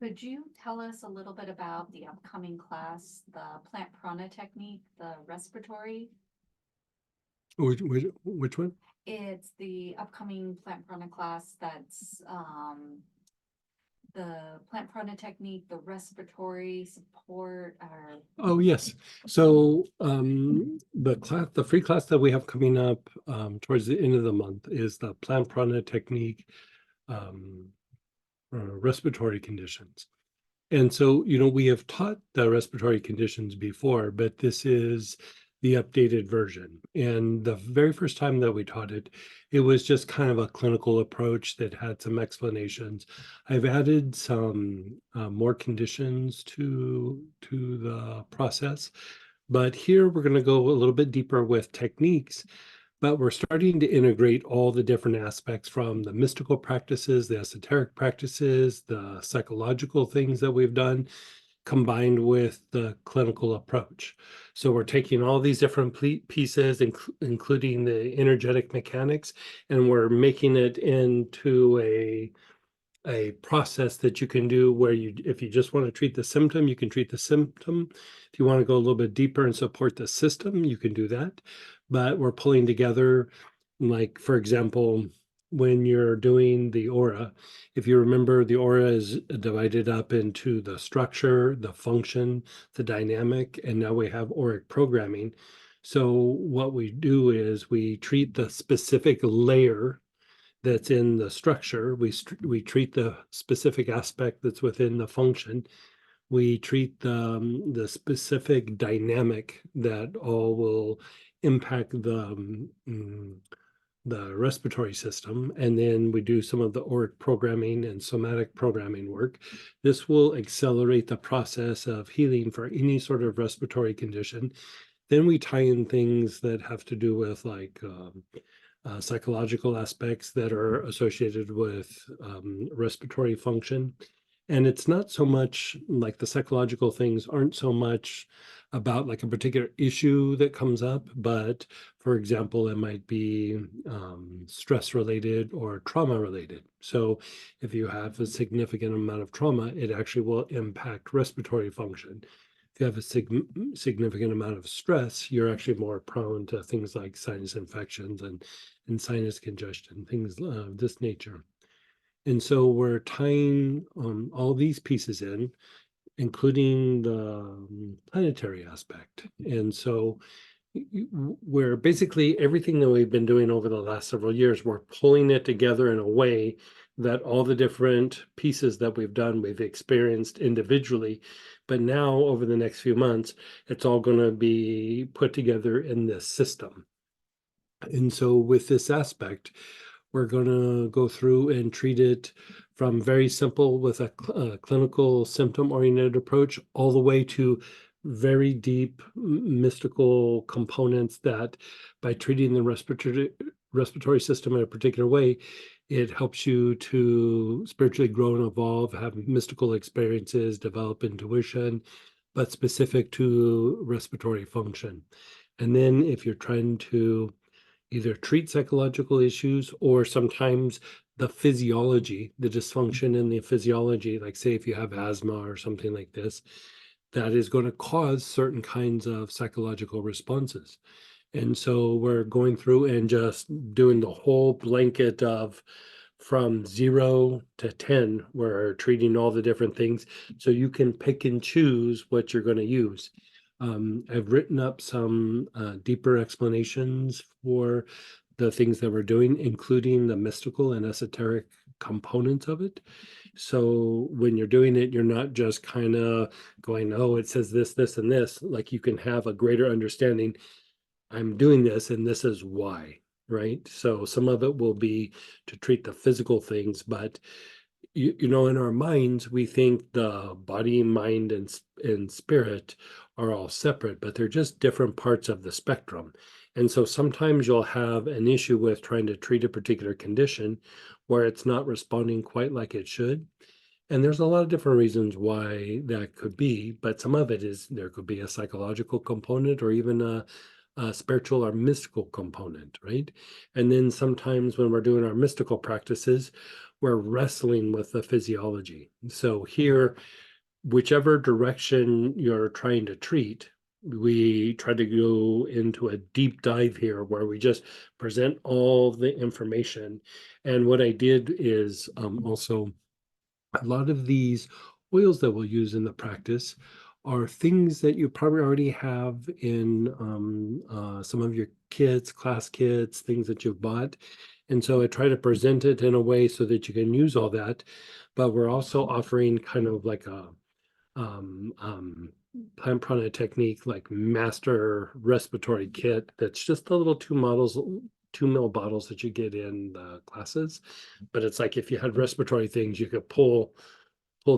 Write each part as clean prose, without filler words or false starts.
Could you tell us a little bit about the upcoming class, the plant prana technique, the respiratory? Which one? It's the upcoming plant prana class that's the plant prana technique, the respiratory support, or Oh, yes. So the free class that we have coming up towards the end of the month is the plant prana technique, um, respiratory conditions. And so, we have taught the respiratory conditions before, but this is the updated version. And the very first time that we taught it, it was just kind of a clinical approach that had some explanations. I've added some more conditions to the process, but here we're going to go a little bit deeper with techniques, but we're starting to integrate all the different aspects from the mystical practices, the esoteric practices, the psychological things that we've done, combined with the clinical approach. So we're taking all these different pieces, including the energetic mechanics, and we're making it into a process that you can do where if you just want to treat the symptom, you can treat the symptom. If you want to go a little bit deeper and support the system, you can do that. But we're pulling together, like, for example, when you're doing the aura, if you remember, the aura is divided up into the structure, the function, the dynamic, and now we have auric programming. So what we do is we treat the specific layer that's in the structure. We treat the specific aspect that's within the function. We treat the specific dynamic that all will impact the respiratory system, and then we do some of the auric programming and somatic programming work. This will accelerate the process of healing for any sort of respiratory condition. Then we tie in things that have to do with like psychological aspects that are associated with respiratory function. And it's not so much like the psychological things aren't so much about like a particular issue that comes up, but for example, it might be stress related or trauma related. So if you have a significant amount of trauma, it actually will impact respiratory function. If you have a significant amount of stress, you're actually more prone to things like sinus infections and sinus congestion, things of this nature. And so we're tying all these pieces in, including the planetary aspect. And so we're basically everything that we've been doing over the last several years, we're pulling it together in a way that all the different pieces that we've done, we've experienced individually. But now, over the next few months, it's all going to be put together in this system. And so, with this aspect, we're going to go through and treat it from very simple with a clinical symptom oriented approach all the way to very deep mystical components that by treating the respiratory system in a particular way, it helps you to spiritually grow and evolve, have mystical experiences, develop intuition, but specific to respiratory function. And then if you're trying to either treat psychological issues or sometimes the physiology, the dysfunction in the physiology, like say if you have asthma or something like this, that is going to cause certain kinds of psychological responses. And so we're going through and just doing the whole blanket of from 0 to 10, we're treating all the different things. So you can pick and choose what you're going to use. I've written up some deeper explanations for the things that we're doing, including the mystical and esoteric components of it. So when you're doing it, you're not just kind of going, oh, it says this, this, and this. Like you can have a greater understanding. I'm doing this, and this is why, right? So some of it will be to treat the physical things, but in our minds, we think the body, mind, and spirit are all separate, but they're just different parts of the spectrum. And so sometimes you'll have an issue with trying to treat a particular condition where it's not responding quite like it should. And there's a lot of different reasons why that could be, but some of it is there could be a psychological component or even a spiritual or mystical component, right? And then sometimes when we're doing our mystical practices, we're wrestling with the physiology. So here, whichever direction you're trying to treat, we try to go into a deep dive here where we just present all the information. And what I did is also a lot of these oils that we'll use in the practice are things that you probably already have in some of your kits, class kits, things that you've bought. And so I try to present it in a way so that you can use all that. But we're also offering kind of like a um, um, plant prana technique, like master respiratory kit. That's just the little 2 ml bottles that you get in the classes. But it's like if you had respiratory things, you could pull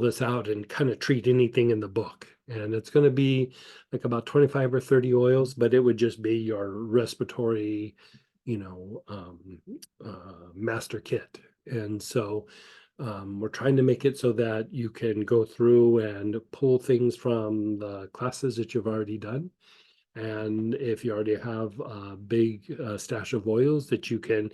this out and kind of treat anything in the book. And it's going to be like about 25 or 30 oils, but it would just be your respiratory, master kit. And so we're trying to make it so that you can go through and pull things from the classes that you've already done. And if you already have a big stash of oils, that you can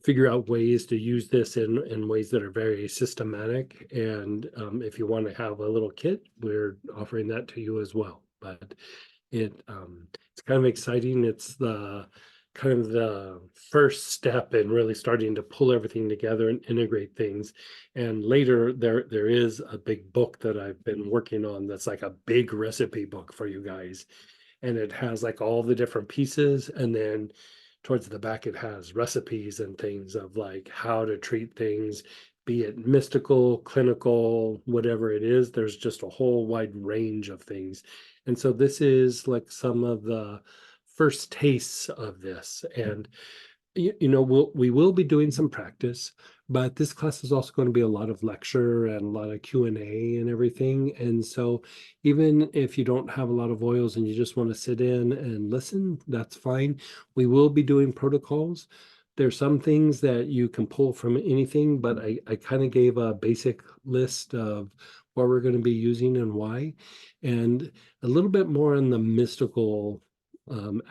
figure out ways to use this in ways that are very systematic. And if you want to have a little kit, we're offering that to you as well. But it's kind of exciting. It's the kind of the first step in really starting to pull everything together and integrate things. And later there is a big book that I've been working on that's like a big recipe book for you guys. And it has like all the different pieces, and then towards the back it has recipes and things of like how to treat things, be it mystical, clinical, whatever it is. There's just a whole wide range of things. And so this is like some of the first tastes of this. And we will be doing some practice, but this class is also going to be a lot of lecture and a lot of Q&A and everything. And so even if you don't have a lot of oils and you just want to sit in and listen, that's fine. We will be doing protocols. There's some things that you can pull from anything, but I kind of gave a basic list of what we're going to be using and why, and a little bit more on the mystical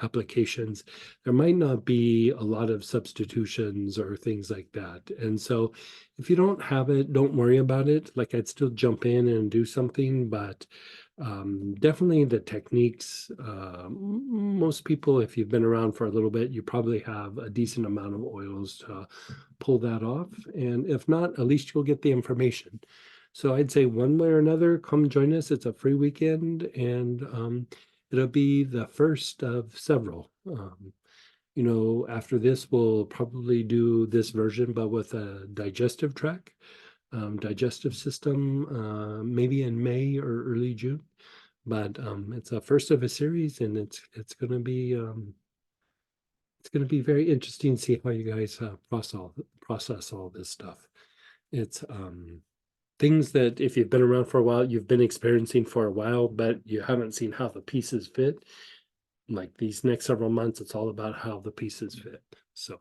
applications. There might not be a lot of substitutions or things like that. And so if you don't have it, don't worry about it. Like I'd still jump in and do something, but definitely the techniques, most people, if you've been around for a little bit, you probably have a decent amount of oils to pull that off. And if not, at least you'll get the information. So I'd say one way or another, come join us. It's a free weekend, and it'll be the first of several. After this, we'll probably do this version, but with a digestive track, digestive system, maybe in May or early June. But it's a first of a series, and it's going to be very interesting to see how you guys process all this stuff. It's things that if you've been around for a while, you've been experiencing for a while, but you haven't seen how the pieces fit. Like these next several months, it's all about how the pieces fit. So